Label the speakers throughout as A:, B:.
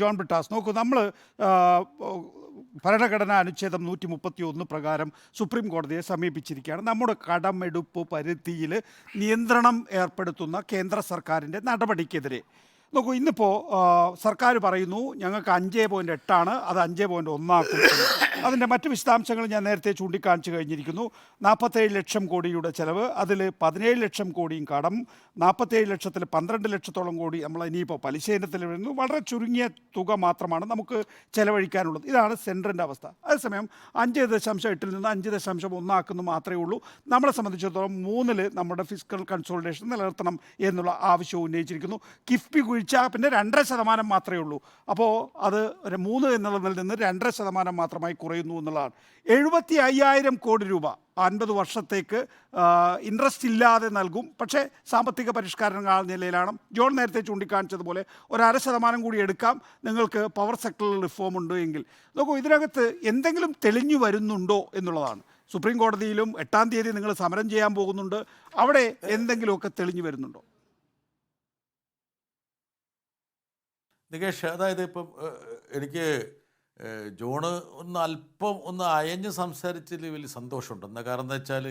A: ജോൺ ബ്രിട്ടാസ് നോക്കൂ, നമ്മൾ ഭരണഘടനാ അനുച്ഛേദം 131 പ്രകാരം സുപ്രീം കോടതിയെ സമീപിച്ചിരിക്കുകയാണ്. നമ്മുടെ കടമെടുപ്പ് പരിധിയിൽ നിയന്ത്രണം ഏർപ്പെടുത്തുന്ന കേന്ദ്ര സർക്കാരിൻ്റെ നടപടിക്കെതിരെ. നോക്കൂ, ഇന്നിപ്പോൾ സർക്കാർ പറയുന്നു ഞങ്ങൾക്ക് 5.8 അത് 5.1 ആക്കും. അതിൻ്റെ മറ്റ് വിശദാംശങ്ങൾ ഞാൻ നേരത്തെ ചൂണ്ടിക്കാണിച്ചു കഴിഞ്ഞിരിക്കുന്നു. 47 ലക്ഷം കോടിയുടെ ചിലവ്, അതിൽ 17 ലക്ഷം കോടിയും കടം, 47 ലക്ഷത്തിൽ 12 ലക്ഷത്തോളം കോടി നമ്മൾ ഇനിയിപ്പോൾ പലിശ ഇനത്തിൽ വരുന്നു. വളരെ ചുരുങ്ങിയ തുക മാത്രമാണ് നമുക്ക് ചിലവഴിക്കാനുള്ളത്. ഇതാണ് സെൻട്രലിൻ്റെ അവസ്ഥ. അതേസമയം 5.8 നിന്ന് 5.1 ആക്കുന്നു മാത്രമേ ഉള്ളൂ. നമ്മളെ സംബന്ധിച്ചിടത്തോളം 3-ൽ നമ്മുടെ ഫിസ്ക്കൽ കൺസോളിഡേഷൻ നിലനിർത്തണം എന്നുള്ള ആവശ്യവും ഉന്നയിച്ചിരിക്കുന്നു. കിഫ്ബി കുഴിച്ചാൽ പിന്നെ 2.5% മാത്രമേ ഉള്ളൂ. അപ്പോൾ അത് 3 എന്നുള്ളതിൽ നിന്ന് 2.5% മാത്രമായി കുറയുന്നു എന്നുള്ളതാണ്. 75,000 കോടി രൂപ 50 വർഷത്തേക്ക് ഇൻട്രസ്റ്റ് ഇല്ലാതെ നൽകും. പക്ഷേ സാമ്പത്തിക പരിഷ്കാരങ്ങൾ നിലയിലാണ്. ജോൺ നേരത്തെ ചൂണ്ടിക്കാണിച്ചതുപോലെ 1.5% കൂടി എടുക്കാം നിങ്ങൾക്ക് പവർ സെക്ടറിൽ റിഫോം ഉണ്ട് എങ്കിൽ. നോക്കൂ, ഇതിനകത്ത് എന്തെങ്കിലും തെളിഞ്ഞു വരുന്നുണ്ടോ എന്നുള്ളതാണ്. സുപ്രീം കോടതിയിലും 8-ാം തീയതി നിങ്ങൾ സമരം ചെയ്യാൻ പോകുന്നുണ്ട്. അവിടെ എന്തെങ്കിലുമൊക്കെ തെളിഞ്ഞു വരുന്നുണ്ടോ?
B: നികേഷ്, അതായത് ഇപ്പം എനിക്ക് ജോണ് അല്പം അയഞ്ഞ് സംസാരിച്ചതിൽ വലിയ സന്തോഷമുണ്ട്. എന്താ കാരണം എന്താ വെച്ചാൽ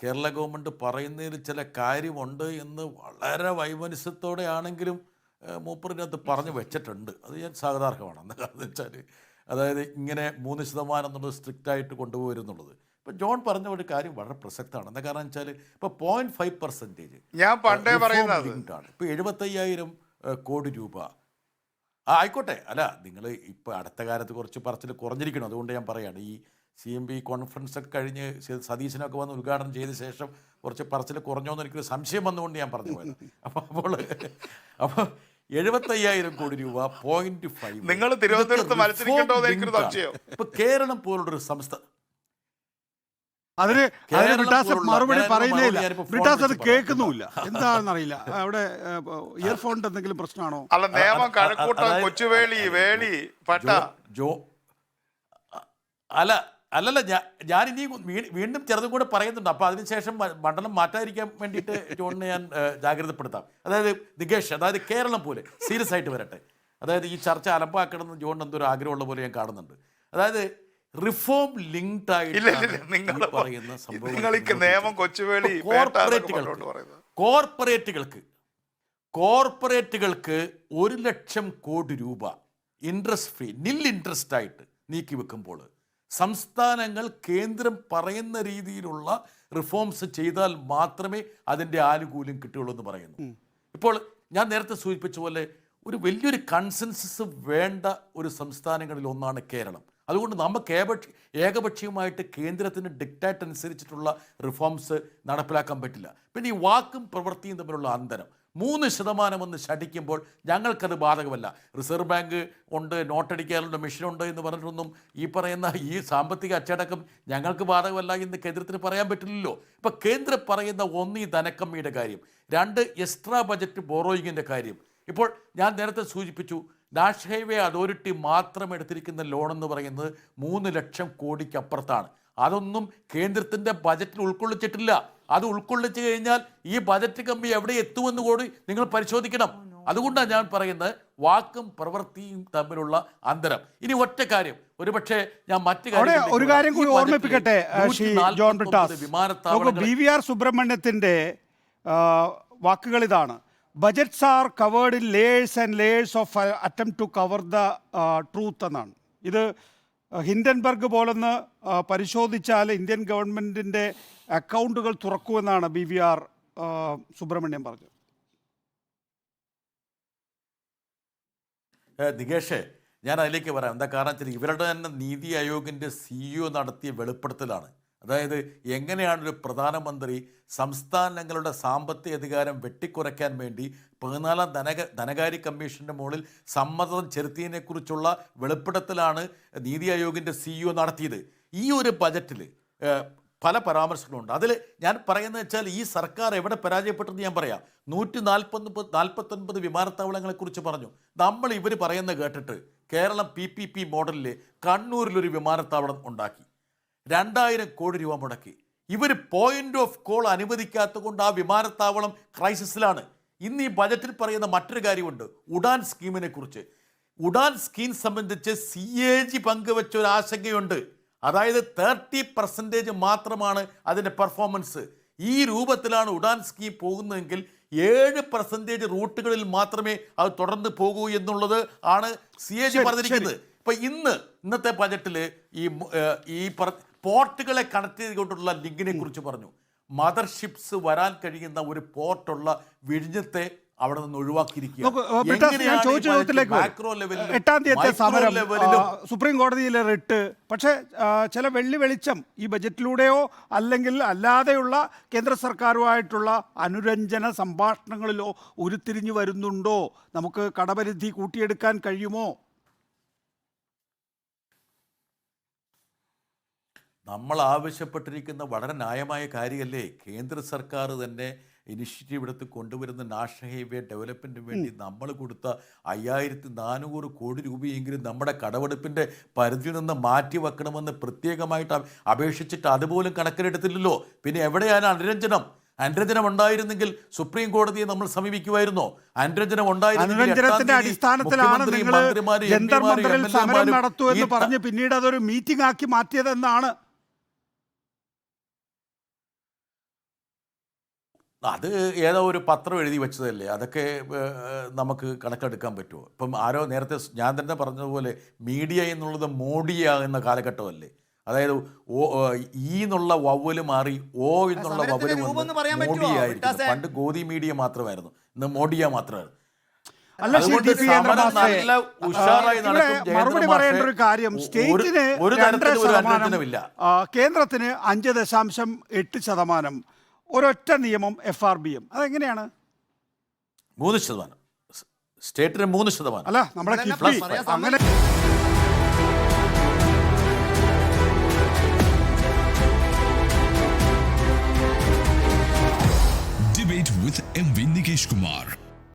B: കേരള ഗവൺമെൻറ് പറയുന്നതിൽ ചില കാര്യമുണ്ട് എന്ന് വളരെ വൈമനസ്യത്തോടെ ആണെങ്കിലും മൂപ്പറിനകത്ത് പറഞ്ഞു വെച്ചിട്ടുണ്ട്. അത് ഞാൻ സ്വാഗതാർഹമാണ്. എന്താ കാരണം എന്ന് വെച്ചാൽ അതായത് ഇങ്ങനെ 3% എന്നുള്ളത് സ്ട്രിക്റ്റായിട്ട് കൊണ്ടുപോയിരുന്നുള്ളത്. ഇപ്പം ജോൺ പറഞ്ഞ ഒരു കാര്യം വളരെ പ്രസക്തമാണ്. എന്താ കാരണം വെച്ചാൽ ഇപ്പോൾ 0.5%
C: ഞാൻ പണ്ടേ പറയുന്നത്
B: ഇപ്പോൾ 75,000 കോടി രൂപ ആയിക്കോട്ടെ. അല്ല, നിങ്ങൾ ഇപ്പോൾ അടുത്ത കാലത്ത് കുറച്ച് പറച്ചിൽ കുറഞ്ഞിരിക്കണം. അതുകൊണ്ട് ഞാൻ പറയുകയാണ്, ഈ CMB കോൺഫറൻസ് ഒക്കെ കഴിഞ്ഞ് സതീശനൊക്കെ വന്ന് ഉദ്ഘാടനം ചെയ്ത ശേഷം കുറച്ച് പറച്ചിൽ കുറഞ്ഞോന്ന് എനിക്കൊരു സംശയം വന്നുകൊണ്ട് ഞാൻ പറഞ്ഞു പോയത്. അപ്പോൾ 75,000 കോടി രൂപ 0.5
C: നിങ്ങൾ തിരുവനന്തപുരത്ത് മത്സരിക്കണ്ടോ എന്ന് എനിക്കൊരു സംശയം.
B: ഇപ്പോൾ കേരളം പോലുള്ളൊരു സംസ്ഥാനം
A: അതിന് ബ്രിട്ടാസ് മറുപടി പറയുന്നില്ല. ബ്രിട്ടാസ് അത് കേൾക്കുന്നുമില്ല, എന്താണെന്നറിയില്ല. അവിടെ ഇയർഫോണിന്റെ എന്തെങ്കിലും പ്രശ്നമാണോ?
C: അല്ല, നിയമം കഴക്കൂട്ടം കൊച്ചുവേളി വേളി പട്ട
B: അല്ലല്ല, ഞാൻ ഇനി വീണ്ടും ചെറുതും കൂടെ പറയുന്നുണ്ട്. അപ്പോൾ അതിനുശേഷം മണ്ഡലം മാറ്റാതിരിക്കാൻ വേണ്ടിയിട്ട് ജോണിനെ ഞാൻ ജാഗ്രതപ്പെടുത്താം. അതായത് നികേഷ്, അതായത് കേരളം പോലെ സീരിയസ് ആയിട്ട് വരട്ടെ. അതായത് ഈ ചർച്ച അലമ്പാക്കണമെന്ന് ജോണിന് എന്തൊരു ആഗ്രഹമുള്ള പോലെ ഞാൻ കാണുന്നുണ്ട്. അതായത് റിഫോം ലിങ്ക്ഡ് ആയിട്ട് പറയുന്ന സംഭവം കോർപ്പറേറ്റുകൾക്ക് 1 ലക്ഷം കോടി രൂപ ഇൻട്രസ്റ്റ് ഫ്രീ ഇൻട്രസ്റ്റ് ആയിട്ട് നീക്കി വെക്കുമ്പോൾ സംസ്ഥാനങ്ങൾ കേന്ദ്രം പറയുന്ന രീതിയിലുള്ള റിഫോംസ് ചെയ്താൽ മാത്രമേ അതിൻ്റെ ആനുകൂല്യം കിട്ടുകയുള്ളൂ എന്ന് പറയുന്നു. ഇപ്പോൾ ഞാൻ നേരത്തെ സൂചിപ്പിച്ച പോലെ ഒരു വലിയൊരു കൺസെൻസസ് വേണ്ട ഒരു സംസ്ഥാനങ്ങളിൽ ഒന്നാണ് കേരളം. അതുകൊണ്ട് നമുക്ക് ഏകപക്ഷീയമായിട്ട് കേന്ദ്രത്തിന് ഡിക്റ്റാറ്റ് അനുസരിച്ചിട്ടുള്ള റിഫോംസ് നടപ്പിലാക്കാൻ പറ്റില്ല. പിന്നെ ഈ വാക്കും പ്രവൃത്തിയും തമ്മിലുള്ള അന്തരം 3% എന്ന് ശഠിക്കുമ്പോൾ ഞങ്ങൾക്കത് ബാധകമല്ല. റിസർവ് ബാങ്ക് ഉണ്ട്, നോട്ടടിക്കാനുള്ള മെഷീനുണ്ട് എന്ന് പറഞ്ഞിട്ടൊന്നും ഈ പറയുന്ന ഈ സാമ്പത്തിക അച്ചടക്കം ഞങ്ങൾക്ക് ബാധകമല്ല എന്ന് കേന്ദ്രത്തിന് പറയാൻ പറ്റില്ലല്ലോ. ഇപ്പം കേന്ദ്രം പറയുന്ന 1 ഈ ധനക്കമ്മിയുടെ കാര്യം, 2 എക്സ്ട്രാ ബജറ്റ് ബോറോയിങ്ങിൻ്റെ കാര്യം. ഇപ്പോൾ ഞാൻ നേരത്തെ സൂചിപ്പിച്ചു, നാഷണൽ ഹൈവേ അതോറിറ്റി മാത്രം എടുത്തിരിക്കുന്ന ലോൺ എന്ന് പറയുന്നത് 3 ലക്ഷം കോടിക്ക് അപ്പുറത്താണ്. അതൊന്നും കേന്ദ്രത്തിൻ്റെ ബജറ്റിൽ ഉൾക്കൊള്ളിച്ചിട്ടില്ല. അത് ഉൾക്കൊള്ളിച്ചു കഴിഞ്ഞാൽ ഈ ബജറ്റ് കമ്മി എവിടെ എത്തുമെന്ന് കൂടി നിങ്ങൾ പരിശോധിക്കണം. അതുകൊണ്ടാണ് ഞാൻ പറയുന്നത് വാക്കും പ്രവൃത്തിയും തമ്മിലുള്ള അന്തരം. ഇനി ഒറ്റ കാര്യം, ഒരുപക്ഷെ ഞാൻ മറ്റു
A: ഒരു കാര്യം കൂടി ഓർമ്മിപ്പിക്കട്ടെ ജോൺ ബ്രിട്ടാസ്. BVR സുബ്രഹ്മണ്യത്തിൻ്റെ വാക്കുകൾ ഇതാണ്: budgets are covered in layers and layers of attempt to cover the truth എന്നാണ്. ഇത് ഹിൻഡൻബർഗ് പോലൊന്ന് പരിശോധിച്ചാൽ ഇന്ത്യൻ ഗവൺമെൻറ്റിൻ്റെ അക്കൗണ്ടുകൾ തുറക്കുമെന്നാണ് BVR സുബ്രഹ്മണ്യം പറഞ്ഞത്.
B: നികേഷേ, ഞാൻ അതിലേക്ക് പറയാം. എന്താ കാരണം വെച്ചാൽ ഇവരുടെ തന്നെ നീതി ആയോഗിൻ്റെ CEO നടത്തിയ വെളിപ്പെടുത്തലാണ്. അതായത് എങ്ങനെയാണൊരു പ്രധാനമന്ത്രി സംസ്ഥാനങ്ങളുടെ സാമ്പത്തിക അധികാരം വെട്ടിക്കുറയ്ക്കാൻ വേണ്ടി 14-ാം ധനകാര്യ കമ്മീഷൻ്റെ മുകളിൽ സമ്മതം ചെലുത്തിയതിനെക്കുറിച്ചുള്ള വെളിപ്പെടുത്തലാണ് നീതി ആയോഗിൻ്റെ CEO നടത്തിയത്. ഈ ഒരു ബജറ്റിൽ പല പരാമർശങ്ങളുണ്ട്. അതിൽ ഞാൻ പറയുന്നത് വെച്ചാൽ ഈ സർക്കാർ എവിടെ പരാജയപ്പെട്ടെന്ന് ഞാൻ പറയാം. 149 വിമാനത്താവളങ്ങളെക്കുറിച്ച് പറഞ്ഞു. ഇവർ പറയുന്നത് കേട്ടിട്ട് കേരളം PPP മോഡലിൽ കണ്ണൂരിലൊരു വിമാനത്താവളം ഉണ്ടാക്കി, 2,000 കോടി രൂപ മുടക്കി. ഇവർ പോയിന്റ് ഓഫ് കോൾ അനുവദിക്കാത്തത് കൊണ്ട് ആ വിമാനത്താവളം ക്രൈസിസിലാണ്. ഇന്ന് ഈ ബജറ്റിൽ പറയുന്ന മറ്റൊരു കാര്യമുണ്ട്, ഉഡാൻ സ്കീമിനെ കുറിച്ച്. ഉഡാൻ സ്കീം സംബന്ധിച്ച് CAG പങ്കുവെച്ച ഒരു ആശങ്കയുണ്ട്. അതായത് 30% മാത്രമാണ് അതിൻ്റെ പെർഫോമൻസ്. ഈ രൂപത്തിലാണ് ഉഡാൻ സ്കീം പോകുന്നതെങ്കിൽ 7% റൂട്ടുകളിൽ മാത്രമേ അത് തുടർന്ന് പോകൂ എന്നുള്ളത് ആണ് CAG പറഞ്ഞിരിക്കുന്നത്. ഇപ്പൊ ഇന്നത്തെ ബജറ്റിൽ ഈ പോർട്ടുകളെ കണക്ട് ചെയ്തുകൊണ്ടുള്ള ലിങ്കിനെ കുറിച്ച് പറഞ്ഞു. മദർഷിപ്സ് വരാൻ കഴിയുന്ന ഒരു പോർട്ടുള്ള വിഴിഞ്ഞത്തെ അവിടെ നിന്ന്
A: ഞാൻ ചോദിച്ച ചോദ്യത്തിലേക്ക് വരും. 8-ാം തീയതി സമരം, സുപ്രീം കോടതിയിലെ റിട്ട്, പക്ഷേ ചില വെളിച്ചം ഈ ബജറ്റിലൂടെയോ അല്ലെങ്കിൽ അല്ലാതെയുള്ള കേന്ദ്ര സർക്കാരുമായിട്ടുള്ള അനുരഞ്ജന സംഭാഷണങ്ങളിലോ ഉരുത്തിരിഞ്ഞു വരുന്നുണ്ടോ? നമുക്ക് കടപരിധി കൂട്ടിയെടുക്കാൻ കഴിയുമോ?
B: നമ്മൾ ആവശ്യപ്പെട്ടിരിക്കുന്ന വളരെ ന്യായമായ കാര്യമല്ലേ? കേന്ദ്ര സർക്കാർ തന്നെ ഇനിഷ്യേറ്റീവ് എടുത്ത് കൊണ്ടുവരുന്ന നാഷണൽ ഹൈവേ ഡെവലപ്മെൻറ്റിന് വേണ്ടി നമ്മൾ കൊടുത്ത 5400 കോടി രൂപയെങ്കിലും നമ്മുടെ കടമെടുപ്പിൻ്റെ പരിധിയിൽ നിന്ന് മാറ്റി വെക്കണമെന്ന് പ്രത്യേകമായിട്ട് അപേക്ഷിച്ചിട്ട് അതുപോലും കണക്കിലെടുത്തില്ലല്ലോ. പിന്നെ എവിടെയാണ് അനുരഞ്ജനം? അനുരഞ്ജനം ഉണ്ടായിരുന്നെങ്കിൽ സുപ്രീം കോടതിയെ നമ്മൾ സമീപിക്കുമായിരുന്നോ? അനുരഞ്ജനം
A: അനുരഞ്ജനത്തിന്റെ അടിസ്ഥാനത്തിലാണ് നിങ്ങൾ ജന്തർ മന്ദിറിൽ സമരം നടത്തൂ എന്ന് പറഞ്ഞ് പിന്നീട് അതൊരു മീറ്റിംഗ് ആക്കി മാറ്റിയതെന്നാണ്.
B: അത് ഏതോ ഒരു പത്രം എഴുതി വെച്ചതല്ലേ, അതൊക്കെ നമുക്ക് കണക്കെടുക്കാൻ പറ്റുമോ? ഇപ്പം ആരോ നേരത്തെ ഞാൻ തന്നെ പറഞ്ഞതുപോലെ മീഡിയ എന്നുള്ളത് മോഡിയാകുന്ന കാലഘട്ടമല്ലേ. അതായത് ഈ എന്നുള്ള വവ്വല് മാറി ഓ എന്നുള്ള വവ്വല് മോഡിയായിരിക്കും. പണ്ട് ഗോദി മീഡിയ മാത്രമായിരുന്നു, ഇന്ന് മോഡിയ മാത്രമായിരുന്നു.
A: മറുപടി പറയേണ്ട ഒരു കാര്യം, സ്റ്റേറ്റിന് 2%, കേന്ദ്രത്തിന് 5.8%, ഒരൊറ്റ നിയമം FRBM. അതെങ്ങനെയാണ്?
B: 3%. സ്റ്റേറ്റിന് 3%.
A: അല്ല, നമ്മുടെ അങ്ങനെ
D: Debate with MV Nikesh Kumar.